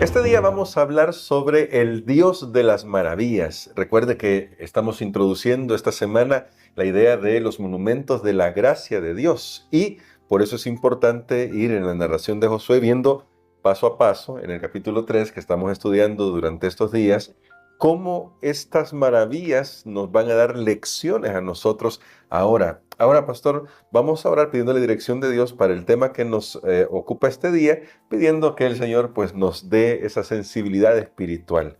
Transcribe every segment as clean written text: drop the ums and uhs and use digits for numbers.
Este día vamos a hablar sobre el Dios de las maravillas. Recuerde que estamos introduciendo esta semana la idea de los monumentos de la gracia de Dios y por eso es importante ir en la narración de Josué viendo paso a paso en el capítulo 3 que estamos estudiando durante estos días cómo estas maravillas nos van a dar lecciones a nosotros ahora. Ahora, pastor, vamos a orar pidiendo la dirección de Dios para el tema que nos ocupa este día, pidiendo que el Señor pues nos dé esa sensibilidad espiritual.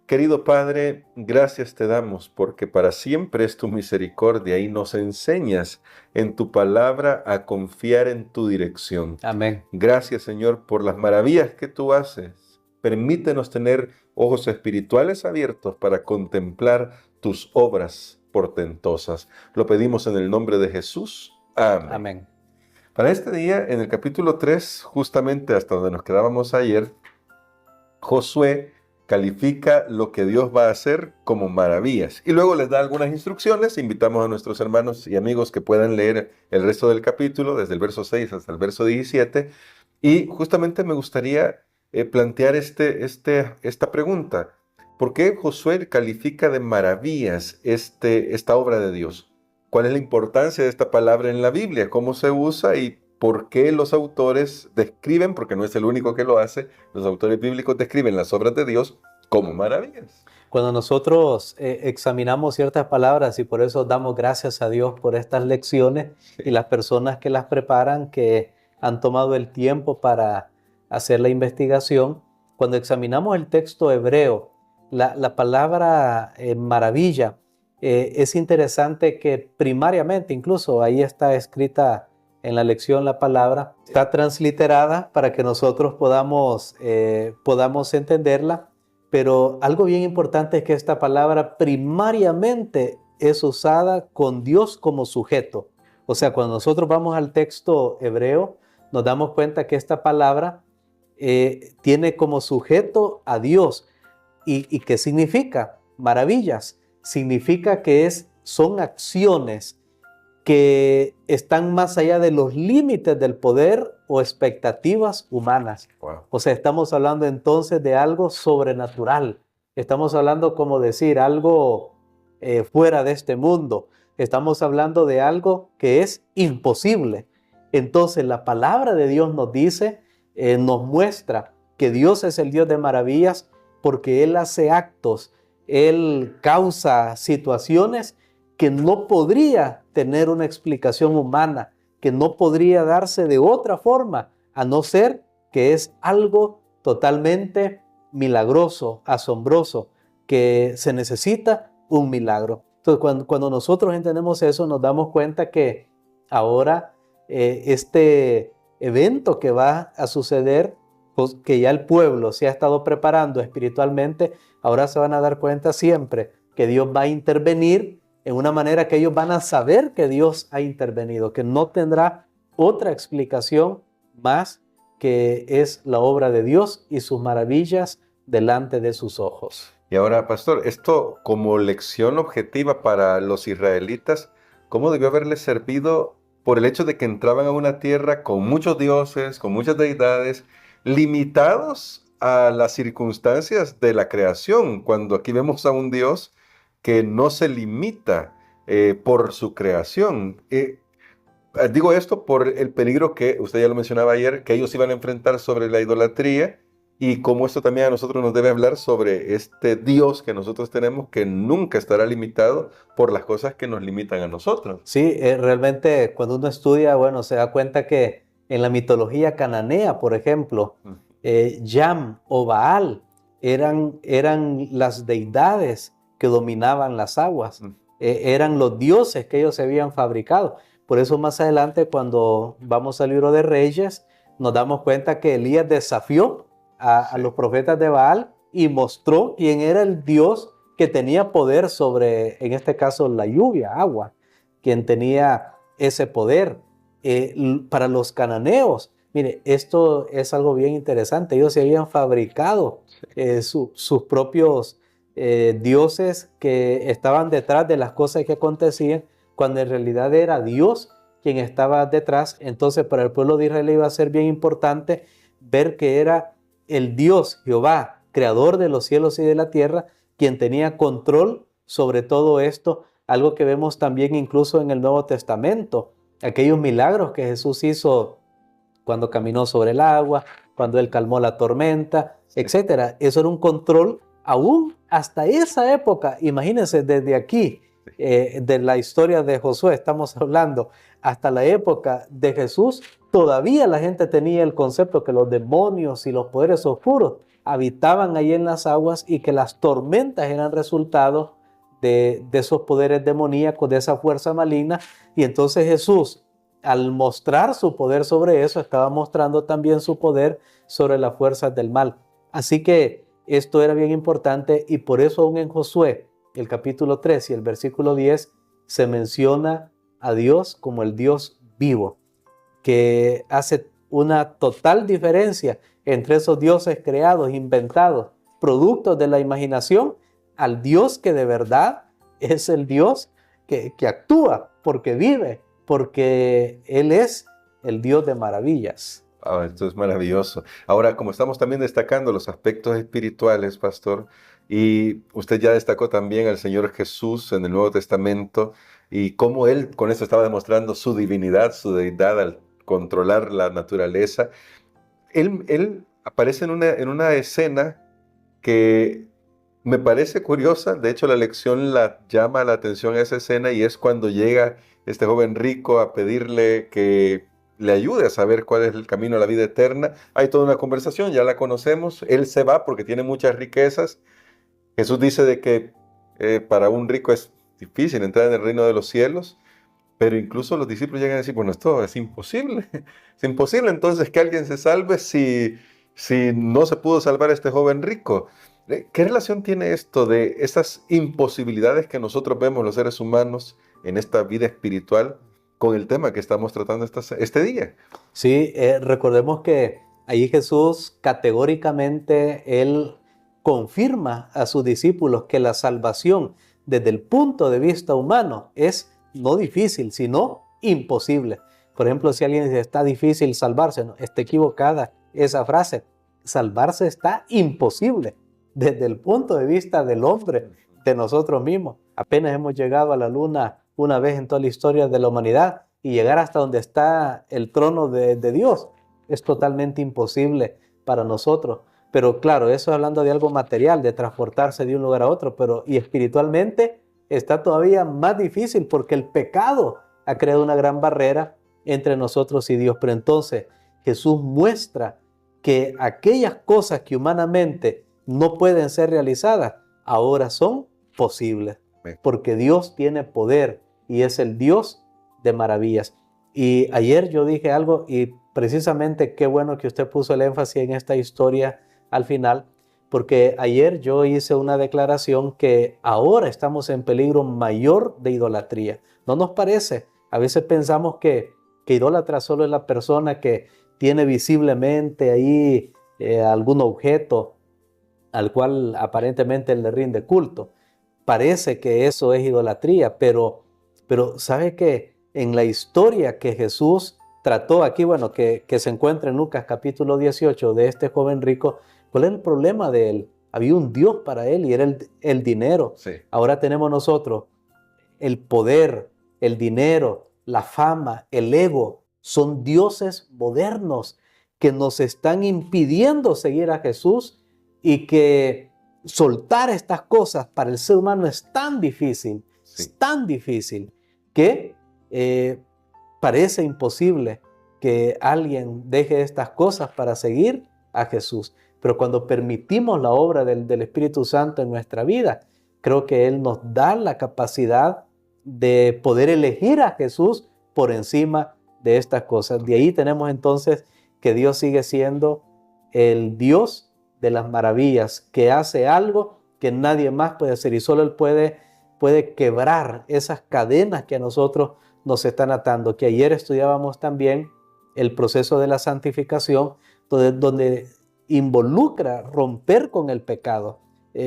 Querido Padre, gracias te damos porque para siempre es tu misericordia y nos enseñas en tu palabra a confiar en tu dirección. Amén. Gracias, Señor, por las maravillas que tú haces. Permítenos tener ojos espirituales abiertos para contemplar tus obras portentosas. Lo pedimos en el nombre de Jesús. Amén. Amén. Para este día, en el capítulo 3, justamente hasta donde nos quedábamos ayer, Josué califica lo que Dios va a hacer como maravillas. Y luego les da algunas instrucciones. Invitamos a nuestros hermanos y amigos que puedan leer el resto del capítulo, desde el verso 6 hasta el verso 17. Y justamente me gustaría plantear esta pregunta. ¿Por qué Josué califica de maravillas esta obra de Dios? ¿Cuál es la importancia de esta palabra en la Biblia? ¿Cómo se usa y por qué los autores describen, porque no es el único que lo hace, los autores bíblicos describen las obras de Dios como maravillas? Cuando nosotros examinamos ciertas palabras y por eso damos gracias a Dios por estas lecciones y las personas que las preparan, que han tomado el tiempo para hacer la investigación, cuando examinamos el texto hebreo, la palabra maravilla, es interesante que primariamente, incluso ahí está escrita en la lección la palabra, está transliterada para que nosotros podamos entenderla, pero algo bien importante es que esta palabra primariamente es usada con Dios como sujeto. O sea, cuando nosotros vamos al texto hebreo, nos damos cuenta que esta palabra tiene como sujeto a Dios. ¿Y qué significa? Maravillas. Significa que son acciones que están más allá de los límites del poder o expectativas humanas. Wow. O sea, estamos hablando entonces de algo sobrenatural. Estamos hablando, como decir, algo fuera de este mundo. Estamos hablando de algo que es imposible. Entonces, la palabra de Dios nos dice, nos muestra que Dios es el Dios de maravillas porque Él hace actos, Él causa situaciones que no podría tener una explicación humana, que no podría darse de otra forma, a no ser que es algo totalmente milagroso, asombroso, que se necesita un milagro. Entonces, cuando nosotros entendemos eso, nos damos cuenta que ahora este evento que va a suceder, pues, que ya el pueblo se ha estado preparando espiritualmente, ahora se van a dar cuenta siempre que Dios va a intervenir en una manera que ellos van a saber que Dios ha intervenido, que no tendrá otra explicación más que es la obra de Dios y sus maravillas delante de sus ojos. Y ahora, pastor, esto como lección objetiva para los israelitas, ¿cómo debió haberles servido por el hecho de que entraban a una tierra con muchos dioses, con muchas deidades, limitados a las circunstancias de la creación, cuando aquí vemos a un Dios que no se limita por su creación? Digo esto por el peligro que usted ya lo mencionaba ayer, que ellos iban a enfrentar sobre la idolatría y cómo esto también a nosotros nos debe hablar sobre este Dios que nosotros tenemos que nunca estará limitado por las cosas que nos limitan a nosotros. Sí, realmente cuando uno estudia, bueno, se da cuenta que en la mitología cananea, por ejemplo, Yam o Baal eran las deidades que dominaban las aguas, eran los dioses que ellos se habían fabricado. Por eso más adelante, cuando vamos al libro de Reyes, nos damos cuenta que Elías desafió a los profetas de Baal y mostró quién era el Dios que tenía poder sobre, en este caso, la lluvia, agua, quien tenía ese poder. Para los cananeos, mire, esto es algo bien interesante. Ellos se habían fabricado sus propios dioses que estaban detrás de las cosas que acontecían, cuando en realidad era Dios quien estaba detrás. Entonces, para el pueblo de Israel iba a ser bien importante ver que era el Dios Jehová, creador de los cielos y de la tierra, quien tenía control sobre todo esto, algo que vemos también incluso en el Nuevo Testamento, aquellos milagros que Jesús hizo cuando caminó sobre el agua, cuando él calmó la tormenta, etcétera. Eso era un control aún hasta esa época. Imagínense, desde aquí, de la historia de Josué, estamos hablando, hasta la época de Jesús, todavía la gente tenía el concepto que los demonios y los poderes oscuros habitaban ahí en las aguas y que las tormentas eran resultado de esos poderes demoníacos, de esa fuerza maligna. Y entonces Jesús, al mostrar su poder sobre eso, estaba mostrando también su poder sobre las fuerzas del mal. Así que esto era bien importante, y por eso aún en Josué, el capítulo 3 y el versículo 10, se menciona a Dios como el Dios vivo, que hace una total diferencia entre esos dioses creados, inventados, productos de la imaginación, al Dios que de verdad es el Dios que actúa, porque vive, porque Él es el Dios de maravillas. Esto es maravilloso. Ahora, como estamos también destacando los aspectos espirituales, pastor, y usted ya destacó también al Señor Jesús en el Nuevo Testamento y cómo Él con eso estaba demostrando su divinidad, su deidad al controlar la naturaleza. Él aparece en una escena que me parece curiosa. De hecho, la lección la llama la atención a esa escena, y es cuando llega este joven rico a pedirle que le ayude a saber cuál es el camino a la vida eterna. Hay toda una conversación, ya la conocemos. Él se va porque tiene muchas riquezas. Jesús dice de que para un rico es difícil entrar en el reino de los cielos, pero incluso los discípulos llegan a decir, bueno, esto es imposible. Es imposible entonces que alguien se salve si no se pudo salvar a este joven rico. ¿Qué relación tiene esto de esas imposibilidades que nosotros vemos los seres humanos en esta vida espiritual con el tema que estamos tratando este día? Sí, recordemos que ahí Jesús categóricamente, Él confirma a sus discípulos que la salvación desde el punto de vista humano es no difícil, sino imposible. Por ejemplo, si alguien dice está difícil salvarse, no, está equivocada esa frase. Salvarse está imposible desde el punto de vista del hombre, de nosotros mismos. Apenas hemos llegado a la luna una vez en toda la historia de la humanidad, y llegar hasta donde está el trono de Dios es totalmente imposible para nosotros. Pero claro, eso hablando de algo material, de transportarse de un lugar a otro, pero y espiritualmente está todavía más difícil, porque el pecado ha creado una gran barrera entre nosotros y Dios. Pero entonces Jesús muestra que aquellas cosas que humanamente no pueden ser realizadas, ahora son posibles, porque Dios tiene poder y es el Dios de maravillas. Y ayer yo dije algo, y precisamente qué bueno que usted puso el énfasis en esta historia al final, porque ayer yo hice una declaración que ahora estamos en peligro mayor de idolatría. ¿No nos parece? A veces pensamos que idólatra solo es la persona que tiene visiblemente ahí algún objeto al cual aparentemente le rinde culto. Parece que eso es idolatría, pero ¿sabe qué? En la historia que Jesús trató aquí, bueno, que se encuentra en Lucas capítulo 18 de este joven rico, ¿cuál es el problema de él? Había un Dios para él y era el dinero. Sí. Ahora tenemos nosotros el poder, el dinero, la fama, el ego. Son dioses modernos que nos están impidiendo seguir a Jesús, y que soltar estas cosas para el ser humano es tan difícil, Sí. es tan difícil que parece imposible que alguien deje estas cosas para seguir a Jesús. Pero cuando permitimos la obra del Espíritu Santo en nuestra vida, creo que Él nos da la capacidad de poder elegir a Jesús por encima de estas cosas. De ahí tenemos entonces que Dios sigue siendo el Dios de las maravillas, que hace algo que nadie más puede hacer, y solo Él puede quebrar esas cadenas que a nosotros nos están atando. Que ayer estudiábamos también el proceso de la santificación, donde involucra romper con el pecado,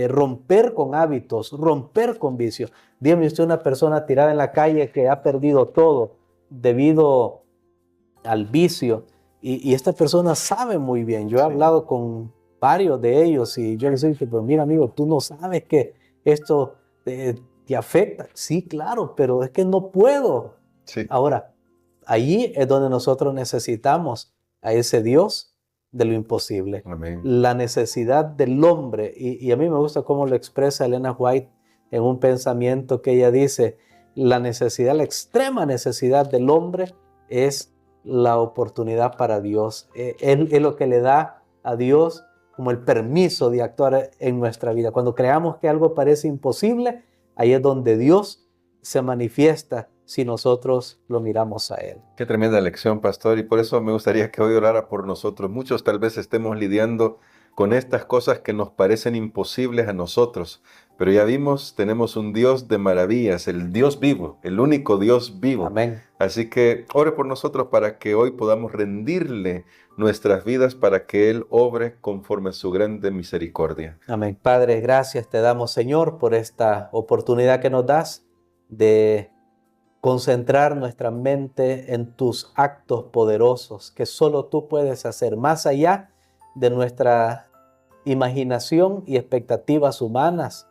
romper con hábitos, romper con vicios. Dígame usted una persona tirada en la calle que ha perdido todo debido al vicio, y esta persona sabe muy bien. Yo he hablado con varios de ellos, y yo les dije, pues mira amigo, tú no sabes que esto te afecta. Sí, claro, pero es que no puedo. Sí. Ahora, allí es donde nosotros necesitamos a ese Dios de lo imposible. Amén. La necesidad del hombre, y a mí me gusta cómo lo expresa Elena White en un pensamiento que ella dice, la necesidad, la extrema necesidad del hombre es la oportunidad para Dios. Es lo que le da a Dios como el permiso de actuar en nuestra vida. Cuando creamos que algo parece imposible, ahí es donde Dios se manifiesta si nosotros lo miramos a Él. Qué tremenda lección, pastor, y por eso me gustaría que hoy orara por nosotros. Muchos tal vez estemos lidiando con estas cosas que nos parecen imposibles a nosotros, pero ya vimos, tenemos un Dios de maravillas, el Dios vivo, el único Dios vivo. Amén. Así que ore por nosotros para que hoy podamos rendirle nuestras vidas para que Él obre conforme a su grande misericordia. Amén. Padre, gracias te damos, Señor, por esta oportunidad que nos das de concentrar nuestra mente en tus actos poderosos que solo tú puedes hacer, más allá de nuestra imaginación y expectativas humanas.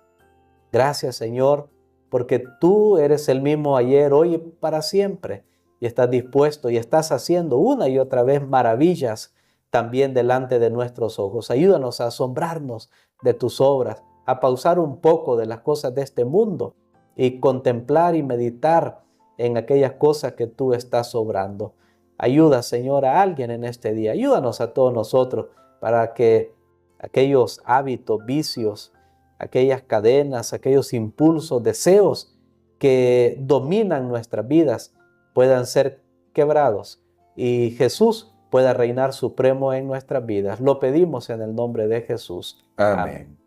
Gracias, Señor, porque tú eres el mismo ayer, hoy y para siempre, y estás dispuesto y estás haciendo una y otra vez maravillas también delante de nuestros ojos. Ayúdanos a asombrarnos de tus obras, a pausar un poco de las cosas de este mundo y contemplar y meditar en aquellas cosas que tú estás obrando. Ayuda, Señor, a alguien en este día. Ayúdanos a todos nosotros para que aquellos hábitos, vicios, aquellas cadenas, aquellos impulsos, deseos que dominan nuestras vidas puedan ser quebrados y Jesús pueda reinar supremo en nuestras vidas. Lo pedimos en el nombre de Jesús. Amén.